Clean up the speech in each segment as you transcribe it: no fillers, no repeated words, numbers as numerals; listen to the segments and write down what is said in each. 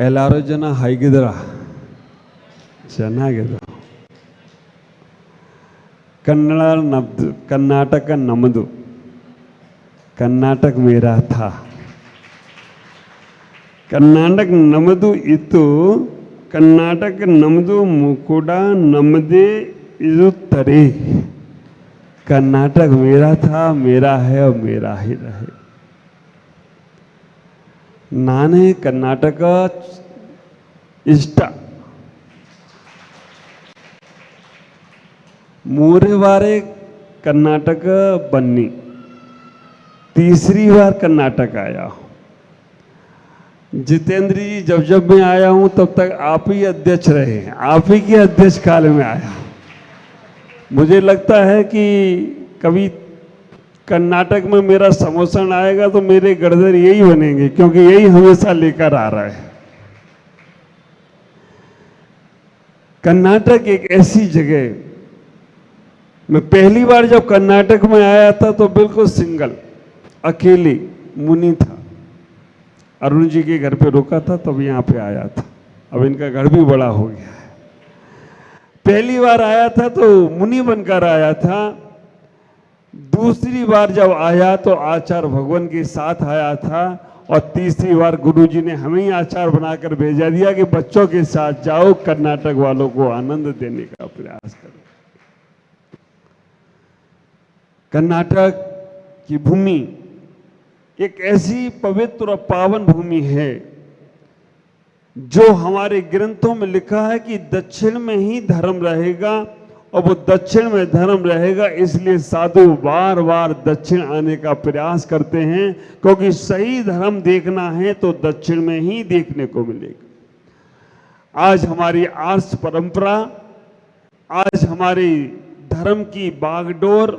ಎಲ್ಲರೂ ಜನ ಹೇಗಿದ್ದೀರ? ಚೆನ್ನಾಗಿದ್ರು. ಕನ್ನಡ ನಮ್ದು, ಕರ್ನಾಟಕ ನಮ್ಮದು, ಕರ್ನಾಟಕ ಮೇರಾ ಥಾ. ಕರ್ನಾಟಕ ನಮ್ಮದು ಇತ್ತು, ಕರ್ನಾಟಕ ನಮ್ಮದು ಮುಕುಡ ನಮ್ಮದೇ ಇರುತ್ತದೆ. कर्नाटक मेरा था, मेरा है और मेरा ही रहे. नाने कर्नाटक इष्ट मूरे बारे कर्नाटक बन्नी, तीसरी बार कर्नाटक आया. जितेंद्र जी जब जब मैं आया हूं तब तक आप ही अध्यक्ष रहे, आप ही के अध्यक्ष काल में आया. मुझे लगता है कि कभी कर्नाटक में मेरा समोसन आएगा तो मेरे गढ़धर यही बनेंगे, क्योंकि यही हमेशा लेकर आ रहा है. कर्नाटक एक ऐसी जगह, मैं पहली बार जब कर्नाटक में आया था तो बिल्कुल सिंगल, अकेले मुनि था. अरुण जी के घर पे रुका था, तब यहाँ पे आया था. अब इनका घर भी बड़ा हो गया है. पहली बार आया था तो मुनि बनकर आया था. दूसरी बार जब आया तो आचार्य भगवान के साथ आया था. और तीसरी बार गुरुजी ने हमें ही आचार्य बनाकर भेजा दिया कि बच्चों के साथ जाओ, कर्नाटक वालों को आनंद देने का प्रयास करो. कर्नाटक की भूमि एक ऐसी पवित्र और पावन भूमि है जो हमारे ग्रंथों में लिखा है कि दक्षिण में ही धर्म रहेगा, और वो दक्षिण में धर्म रहेगा इसलिए साधु बार बार दक्षिण आने का प्रयास करते हैं, क्योंकि सही धर्म देखना है तो दक्षिण में ही देखने को मिलेगा. आज हमारी आर्ष परंपरा, आज हमारी धर्म की बागडोर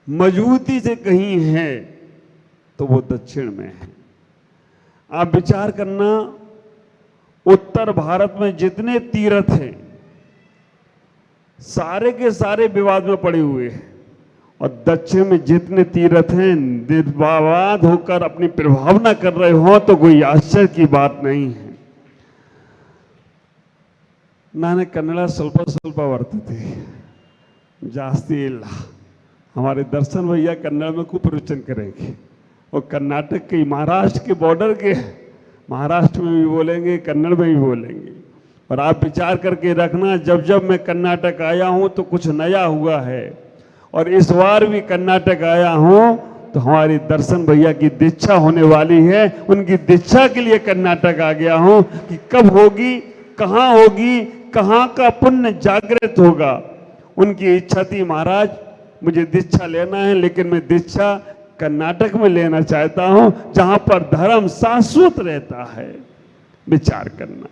मजबूती से कहीं है तो वो दक्षिण में है. आप विचार करना, उत्तर भारत में जितने तीर्थ हैं सारे के सारे विवाद में पड़े हुए हैं, और दक्षिण में जितने तीर्थ हैं निर्विवाद होकर अपनी प्रभावना कर रहे हो तो कोई आश्चर्य की बात नहीं है. नाने कन्नड़ स्वल्प स्वल्प वर्तते, जास्ती ಇಲ್ಲ. हमारे दर्शन भैया कन्नड़ में खूब प्रवचन करेंगे, और कर्नाटक के महाराष्ट्र के बॉर्डर के, महाराष्ट्र में भी बोलेंगे, कन्नड़ में भी बोलेंगे. और आप विचार करके रखना, जब जब मैं कर्नाटक आया हूं तो कुछ नया हुआ है. और इस बार भी कर्नाटक आया हूं तो हमारी दर्शन भैया की दीक्षा होने वाली है. उनकी दीक्षा के लिए कर्नाटक आ गया हूं कि कब होगी, कहां का पुण्य जागृत होगा. उनकी इच्छा थी, महाराज मुझे दीक्षा लेना है, लेकिन मैं दीक्षा कर्नाटक में लेना चाहता हूं जहां पर धर्म शाश्वत रहता है. विचार करना,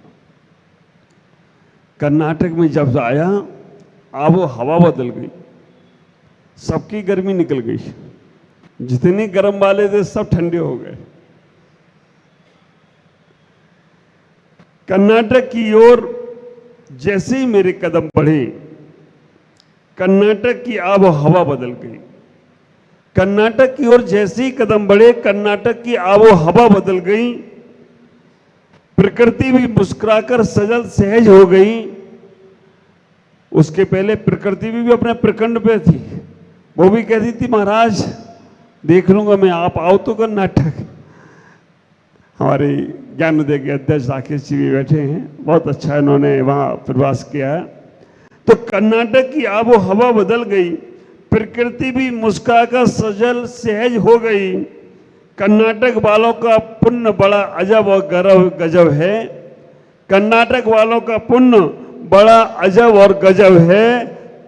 कर्नाटक में जब आया आबो हवा बदल गई, सबकी गर्मी निकल गई, जितने गर्म वाले थे सब ठंडे हो गए. कर्नाटक की ओर जैसे ही मेरे कदम बढ़े, कर्नाटक की आबो हवा बदल गई. कर्नाटक की ओर जैसे ही कदम बढ़े, कर्नाटक की आबो हवा बदल गई. प्रकृति भी मुस्कुराकर सजल सहज हो गई. उसके पहले प्रकृति भी अपने प्रखंड पे थी, वो भी कहती थी महाराज देख लूंगा मैं, आप आओ तो कर्नाटक. हमारे ज्ञानोदय के अध्यक्ष राकेश जी भी बैठे हैं, बहुत अच्छा इन्होंने वहां प्रवास किया. तो कर्नाटक की आबो हवा बदल गई, प्रकृति भी मुस्कुराकर सजल सहज हो गई. कर्नाटक वालों का पुण्य बड़ा अजब और गजब है. कर्नाटक वालों का पुण्य बड़ा अजब और गजब है.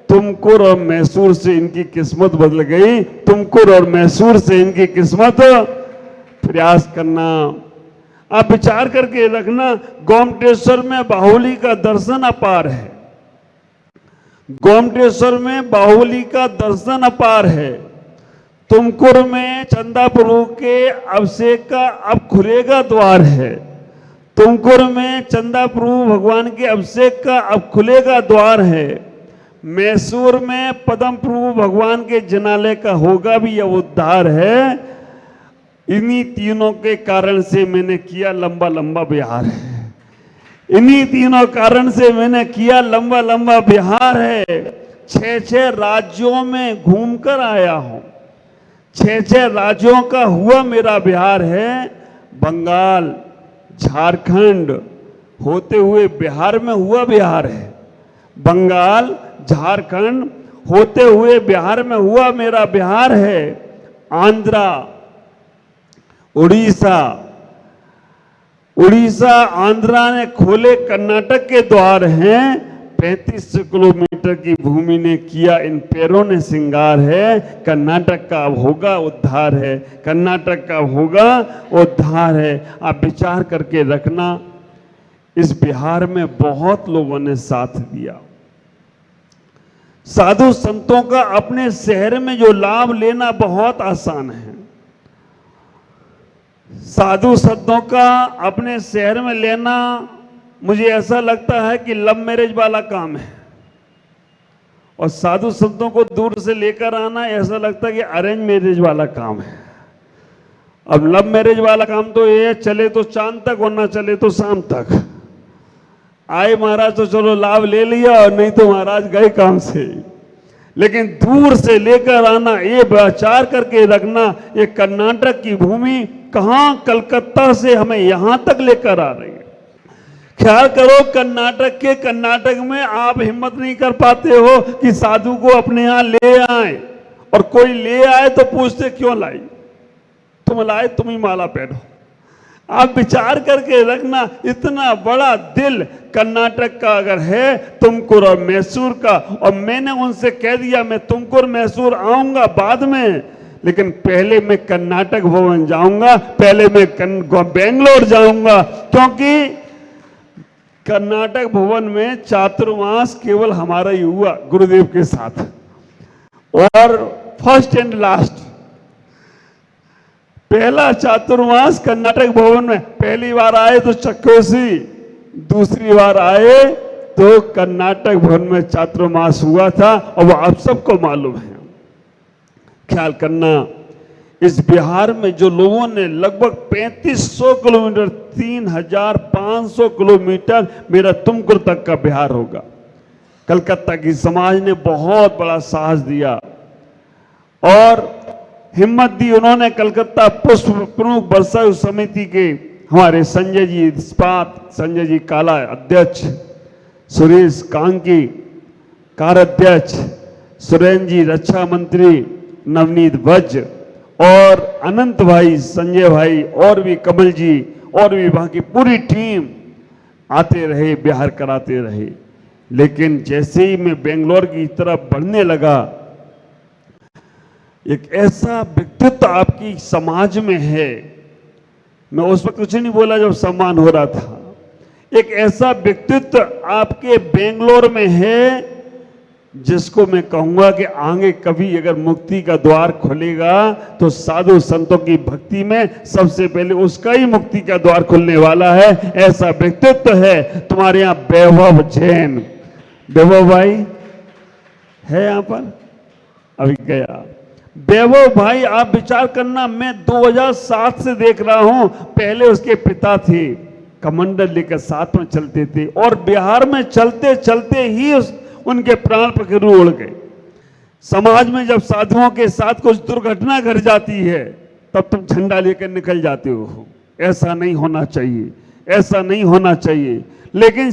तुमकुर और मैसूर से इनकी किस्मत बदल गई. तुमकुर और मैसूर से इनकी किस्मत. प्रयास करना, आप विचार करके रखना, गोमटेश्वर में बाहुली का दर्शन अपार है. गोमटेश्वर में बाहुली का दर्शन अपार है. तुमकुर में चंदा प्रभु के अभिषेक का अब खुलेगा द्वार है. तुमकुर में चंदा प्रभु भगवान के अभिषेक का अब खुलेगा द्वार है. मैसूर में पद्म प्रभु भगवान के जनालय का होगा भी यह उद्धार है. इन्हीं तीनों के कारण से मैंने किया लंबा लंबा बिहार है। इन्हीं तीनों कारण से मैंने किया लंबा लंबा बिहार है। 6 राज्यों में घूमकर आया हूं। 6 राज्यों का हुआ मेरा बिहार है। बंगाल, झारखंड होते हुए बिहार में हुआ बिहार है। बंगाल, झारखंड होते हुए बिहार में हुआ मेरा बिहार है। आंध्रा, उड़ीसा, आंध्रा ने खोले कर्नाटक के द्वार हैं। 35 किलोमीटर की भूमि ने किया इन पैरों ने सिंगार है। कर्नाटक का अब होगा उद्धार है। कर्नाटक का होगा उद्धार है। आप विचार करके रखना, इस बिहार में बहुत लोगों ने साथ दिया। साधु संतों का अपने शहर में जो लाभ लेना बहुत आसान है। साधु संतों का अपने शहर में लेना मुझे ऐसा लगता है कि लव मैरिज वाला काम है, और साधु संतों को दूर से लेकर आना ऐसा लगता है कि अरेंज मैरिज वाला काम है। अब लव मैरिज वाला काम तो ये चले तो चांद तक और ना चले तो शाम तक। आए महाराज तो चलो लाभ ले लिया, और नहीं तो महाराज गए काम से। लेकिन दूर से लेकर आना, ये विचार करके रखना, ये कर्नाटक की भूमि कहां कलकत्ता से हमें यहां तक लेकर आ रही है। ख्याल करो, कर्नाटक में आप हिम्मत नहीं कर पाते हो कि साधु को अपने यहां ले आए, और कोई ले आए तो पूछते क्यों लाई, तुम लाए, तुम ही माला पहनो। आप विचार करके रखना, इतना बड़ा दिल कर्नाटक का अगर है, तुमकुर और मैसूर का। और मैंने उनसे कह दिया मैं तुमकुर मैसूर आऊंगा बाद में, लेकिन पहले मैं कर्नाटक भवन जाऊंगा, पहले मैं बेंगलोर जाऊंगा, क्योंकि कर्नाटक भवन में चातुर्मास केवल हमारा ही हुआ गुरुदेव के साथ, और फर्स्ट एंड लास्ट पहला चातुर्मास कर्नाटक भवन में। पहली बार आए तो चक्कोसी, दूसरी बार आए तो कर्नाटक भवन में चातुर्मास हुआ था, और वो आप सबको मालूम है। ख्याल करना, इस बिहार में जो लोगों ने लगभग 3500 किलोमीटर, 3500 किलोमीटर मेरा तुमकुर तक का बिहार होगा। कलकत्ता की समाज ने बहुत बड़ा साहस दिया और हिम्मत दी। उन्होंने कलकत्ता पुष्प प्रमुख बरसायु समिति के हमारे संजय जी इस्पात, संजय जी काला अध्यक्ष, सुरेश कांकी कार्याध्यक्ष, सुरेंद्र जी रक्षा मंत्री, नवनीत भज्ज और अनंत भाई, संजय भाई, और भी कमल जी, और भी वहां की पूरी टीम आते रहे, बिहार कराते रहे। लेकिन जैसे ही मैं बेंगलोर की तरफ बढ़ने लगा, एक ऐसा व्यक्तित्व आपकी समाज में है, मैं उस वक्त कुछ नहीं बोला जब सम्मान हो रहा था, एक ऐसा व्यक्तित्व आपके बेंगलोर में है जिसको मैं कहूंगा कि आगे कभी अगर मुक्ति का द्वार खुलेगा तो साधु संतों की भक्ति में सबसे पहले उसका ही मुक्ति का द्वार खुलने वाला है। ऐसा व्यक्तित्व है तुम्हारे यहां वैभव जैन। वैभव भाई है यहां पर, अभी गया वैभव भाई। आप विचार करना, मैं 2007 से देख रहा हूं, पहले उसके पिता थे, कमंडल लेकर साथ में चलते थे, और बिहार में चलते चलते ही उनके प्राण पखेरु उड़ गए। समाज में जब साधुओं के साथ कुछ दुर्घटना घट जाती है तब तुम झंडा लेकर निकल जाते हो। ऐसा नहीं होना चाहिए, ऐसा नहीं होना चाहिए। लेकिन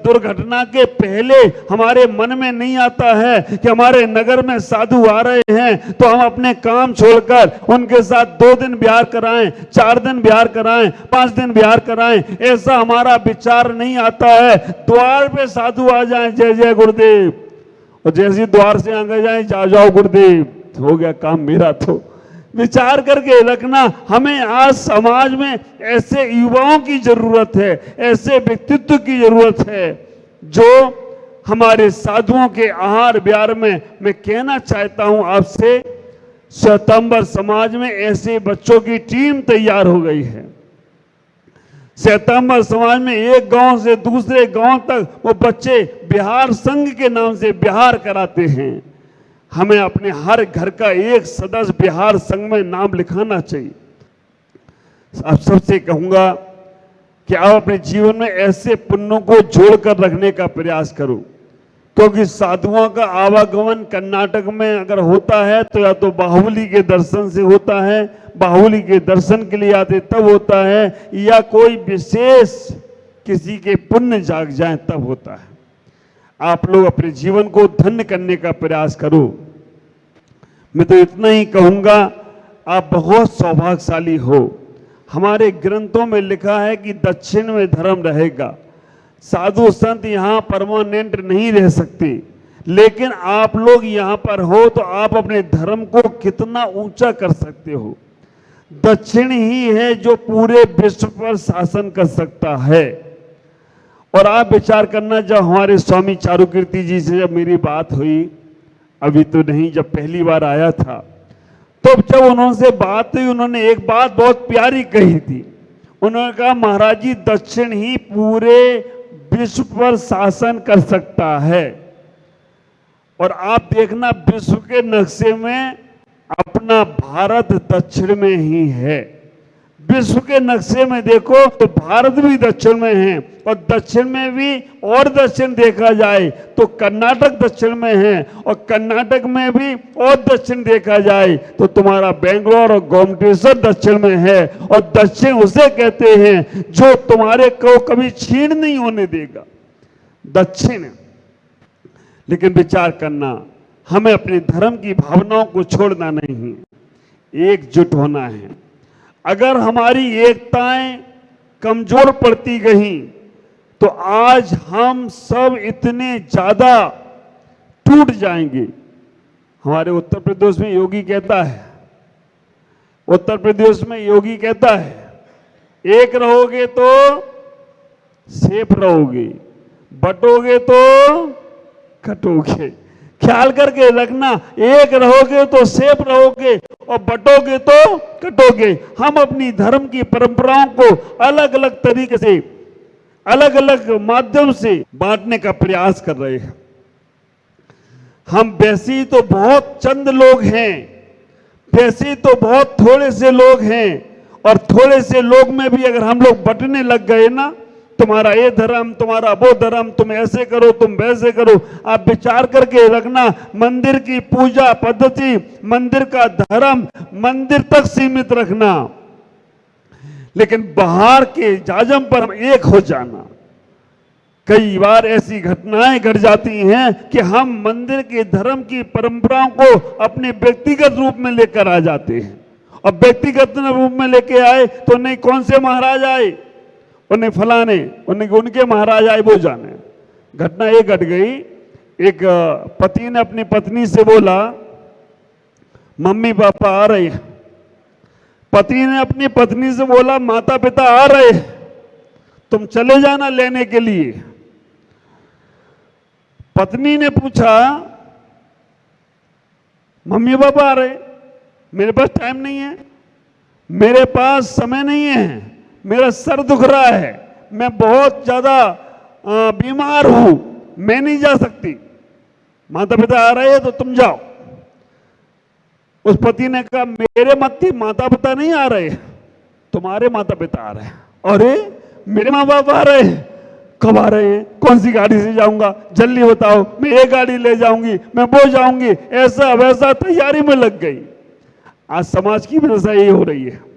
दुर्घटना के पहले हमारे मन में नहीं आता है कि हमारे नगर में साधु आ रहे हैं तो हम अपने काम छोड़कर उनके साथ 2 दिन बिहार कराएं, 4 दिन बिहार कराएं, 5 दिन बिहार कराएं। ऐसा हमारा विचार नहीं आता है। द्वार पे साधु आ जाएं, जय जय गुरुदेव, और जैसे द्वार से आगे जाएं, जाओ जाओ गुरुदेव, हो गया काम मेरा। तो विचार करके रखना, हमें आज समाज में ऐसे युवाओं की जरूरत है, ऐसे व्यक्तित्व की जरूरत है जो हमारे साधुओं के आहार विहार में। मैं कहना चाहता हूं आपसे, श्वेतांबर समाज में ऐसे बच्चों की टीम तैयार हो गई है। श्वेतांबर समाज में एक गांव से दूसरे गांव तक वो बच्चे बिहार संघ के नाम से बिहार कराते हैं। हमें अपने हर घर का एक सदस्य बिहार संघ में नाम लिखाना चाहिए। आप सबसे कहूंगा कि आप अपने जीवन में ऐसे पुण्यों को जोड़कर रखने का प्रयास करो, क्योंकि साधुओं का आवागमन कर्नाटक में अगर होता है तो या तो बाहुबली के दर्शन से होता है, बाहुबली के दर्शन के लिए आते तब होता है, या कोई विशेष किसी के पुण्य जाग जाए तब होता है। आप लोग अपने जीवन को धन्य करने का प्रयास करो। मैं तो इतना ही कहूंगा, आप बहुत सौभाग्यशाली हो। हमारे ग्रंथों में लिखा है कि दक्षिण में धर्म रहेगा। साधु संत यहाँ परमानेंट नहीं रह सकते, लेकिन आप लोग यहाँ पर हो तो आप अपने धर्म को कितना ऊंचा कर सकते हो। दक्षिण ही है जो पूरे विश्व पर शासन कर सकता है। और आप विचार करना, जब हमारे स्वामी चारुकीर्ति जी से जब मेरी बात हुई, अभी तो नहीं, जब पहली बार आया था, तो जब उन्होंने बात हुई, उन्होंने एक बात बहुत प्यारी कही थी। उन्होंने कहा, महाराज जी, दक्षिण ही पूरे विश्व पर शासन कर सकता है। और आप देखना, विश्व के नक्शे में अपना भारत दक्षिण में ही है। विश्व के नक्शे में देखो तो भारत भी दक्षिण में है, और दक्षिण में भी और दक्षिण देखा जाए तो कर्नाटक दक्षिण में है, और कर्नाटक में भी और दक्षिण देखा जाए तो तुम्हारा बेंगलोर और गोमटेश्वर दक्षिण में है। और दक्षिण उसे कहते हैं जो तुम्हारे को कभी छीन नहीं होने देगा, दक्षिण। लेकिन विचार करना, हमें अपने धर्म की भावनाओं को छोड़ना नहीं, एकजुट होना है। अगर हमारी एकताएं कमजोर पड़ती गई तो आज हम सब इतने ज्यादा टूट जाएंगे। हमारे उत्तर प्रदेश में योगी कहता है, उत्तर प्रदेश में योगी कहता है, एक रहोगे तो सेफ रहोगे, बटोगे तो कटोगे। ख्याल करके रखना, एक रहोगे तो सेफ रहोगे और बटोगे तो कटोगे। हम अपनी धर्म की परंपराओं को अलग अलग तरीके से, अलग अलग माध्यम से बांटने का प्रयास कर रहे हैं। हम वैसे तो बहुत चंद लोग हैं, वैसे तो बहुत थोड़े से लोग हैं, और थोड़े से लोग में भी अगर हम लोग बंटने लग गए ना, तुम्हारा ये धर्म, तुम्हारा वो धर्म, तुम ऐसे करो, तुम वैसे करो। आप विचार करके रखना, मंदिर की पूजा पद्धति, मंदिर का धर्म मंदिर तक सीमित रखना, लेकिन बाहर के जाजम पर हम एक हो जाना। कई बार ऐसी घटनाएं घट जाती हैं कि हम मंदिर के धर्म की परंपराओं को अपने व्यक्तिगत रूप में लेकर आ जाते हैं। और व्यक्तिगत रूप में लेके आए तो नहीं, कौन से महाराज आए, उन्हें फलाने, उनके महाराज आए वो जाने। घटना ये घट गई, एक पति ने अपनी पत्नी से बोला, मम्मी पापा आ रहे हैं। पति ने अपनी पत्नी से बोला, माता पिता आ रहे हैं, तुम चले जाना लेने के लिए। पत्नी ने पूछा, मम्मी पापा आ रहे, मेरे पास टाइम नहीं है, मेरे पास समय नहीं है, मेरा सर दुख रहा है, मैं बहुत ज्यादा बीमार हूं, मैं नहीं जा सकती। माता पिता आ रहे हैं तो तुम जाओ। उस पति ने कहा, मेरे माता पिता नहीं आ रहे, तुम्हारे माता पिता आ रहे हैं। अरे मेरे माँ बाप आ रहे हैं, कब आ रहे हैं, कौन सी गाड़ी से जाऊंगा, जल्दी बताओ, मैं ये गाड़ी ले जाऊंगी, मैं वो जाऊंगी, ऐसा वैसा तैयारी में लग गई। आज समाज की दशा यही हो रही है।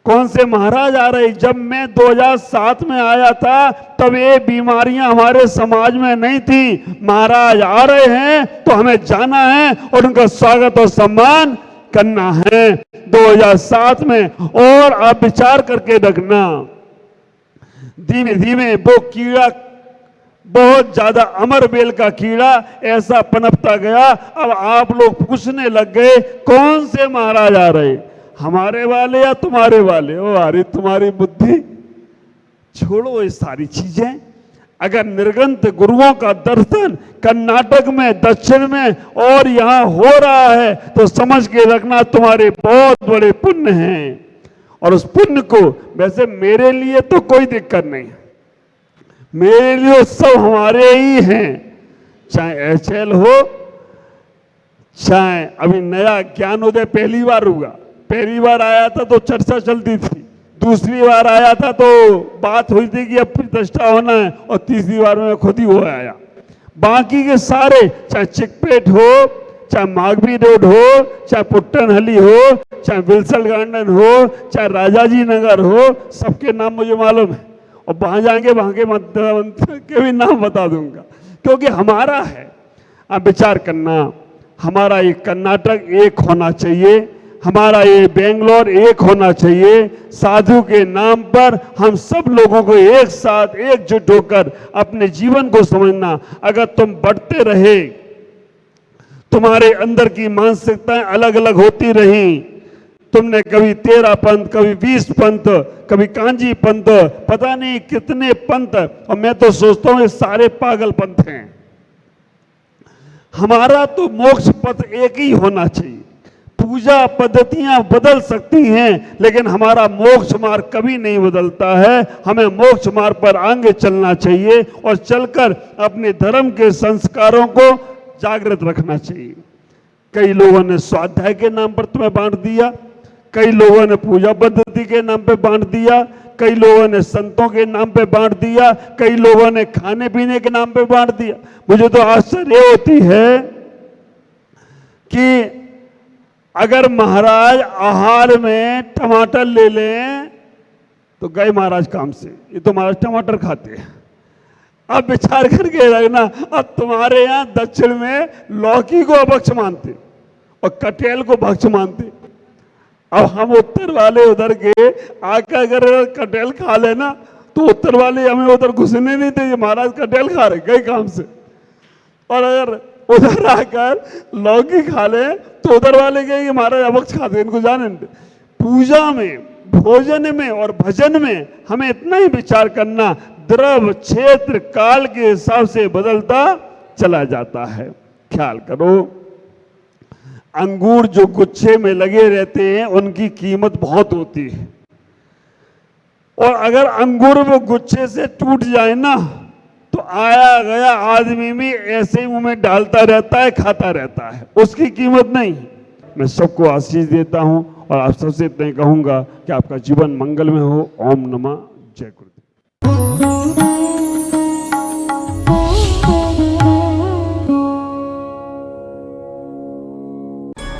कौन से महाराज आ रहे, जब मैं 2007 में आया था तब ये बीमारियां हमारे समाज में नहीं थी। महाराज आ रहे हैं तो हमें जाना है और उनका स्वागत और सम्मान करना है 2007 में। और आप विचार करके रखना, धीमे धीमे वो कीड़ा, बहुत ज्यादा अमर बेल का कीड़ा ऐसा पनपता गया। अब आप लोग पूछने लग गए, कौन से महाराज आ रहे, हमारे वाले या तुम्हारे वाले? ओ अरे तुम्हारी बुद्धि, छोड़ो ये सारी चीजें। अगर निर्गंत गुरुओं का दर्शन कर्नाटक में, दक्षिण में और यहां हो रहा है तो समझ के रखना तुम्हारे बहुत बड़े पुण्य हैं। और उस पुण्य को, वैसे मेरे लिए तो कोई दिक्कत नहीं, मेरे लिए सब हमारे ही हैं, चाहे एचएल हो, चाहे अभी नया ज्ञानोदय पहली बार हुआ, पहली बार आया था तो चर्चा चलती थी, दूसरी बार आया था तो बात हुई थी कि अब प्रतिष्ठा होना है, और तीसरी बार में खुद ही वो आया। बाकी के सारे, चाहे चिकपेट हो, चाहे मागवी रोड हो, चाहे पुट्टनहली हो, चाहे विल्सन गार्डन हो, चाहे राजाजी नगर हो, सबके नाम मुझे मालूम है, और वहां जाएंगे वहां के मंत्री के भी नाम बता दूंगा, क्योंकि हमारा है। अब विचार करना, हमारा ये कर्नाटक एक होना चाहिए, हमारा ये बेंगलोर एक होना चाहिए। साधु के नाम पर हम सब लोगों को एक साथ एकजुट होकर अपने जीवन को समझना। अगर तुम बढ़ते रहे, तुम्हारे अंदर की मानसिकताएं अलग अलग होती रही, तुमने कभी 13 पंथ, कभी 20 पंथ, कभी कांजी पंथ, पता नहीं कितने पंथ, और मैं तो सोचता हूं ये सारे पागल पंथ हैं। हमारा तो मोक्ष पथ एक ही होना चाहिए। पूजा पद्धतियां बदल सकती हैं, लेकिन हमारा मोक्ष मार्ग कभी नहीं बदलता है। हमें मोक्ष मार्ग पर आगे चलना चाहिए और चलकर अपने धर्म के संस्कारों को जागृत रखना चाहिए। कई लोगों ने स्वाध्याय के नाम पर तुम्हें बांट दिया, कई लोगों ने पूजा पद्धति के नाम पे बांट दिया, कई लोगों ने संतों के नाम पे बांट दिया, कई लोगों ने खाने पीने के नाम पे बांट दिया। मुझे तो आश्चर्य होती है कि अगर महाराज आहार में टमाटर ले लें तो गए महाराज काम से, ये तो महाराज टमाटर खाते हैं। अब विचार करके रखना, अब तुम्हारे यहाँ दक्षिण में लौकी को अभक्ष मानते और कटेल को भक्ष मानते। अब हम उत्तर वाले उधर के आकर अगर कटेल खा लेना तो उत्तर वाले हमें उधर घुसने नहीं थे, महाराज कटेल खा रहे गए काम से। और अगर उधर आकर लौकी खा ले तो उधर वाले कहेंगे महाराज अभक्ष खाते, इनको जाने दे। पूजा में, भोजन में और भजन में हमें इतना ही विचार करना, द्रव्य क्षेत्र काल के हिसाब से बदलता चला जाता है। ख्याल करो, अंगूर जो गुच्छे में लगे रहते हैं उनकी कीमत बहुत होती है, और अगर अंगूर वो गुच्छे से टूट जाए ना तो आया गया आदमी भी ऐसे ही मुंह में डालता रहता है, खाता रहता है, उसकी कीमत नहीं। मैं सबको आशीष देता हूं और आप सबसे इतना कहूंगा कि आपका जीवन मंगल में हो। ओम नमः जय गुरु।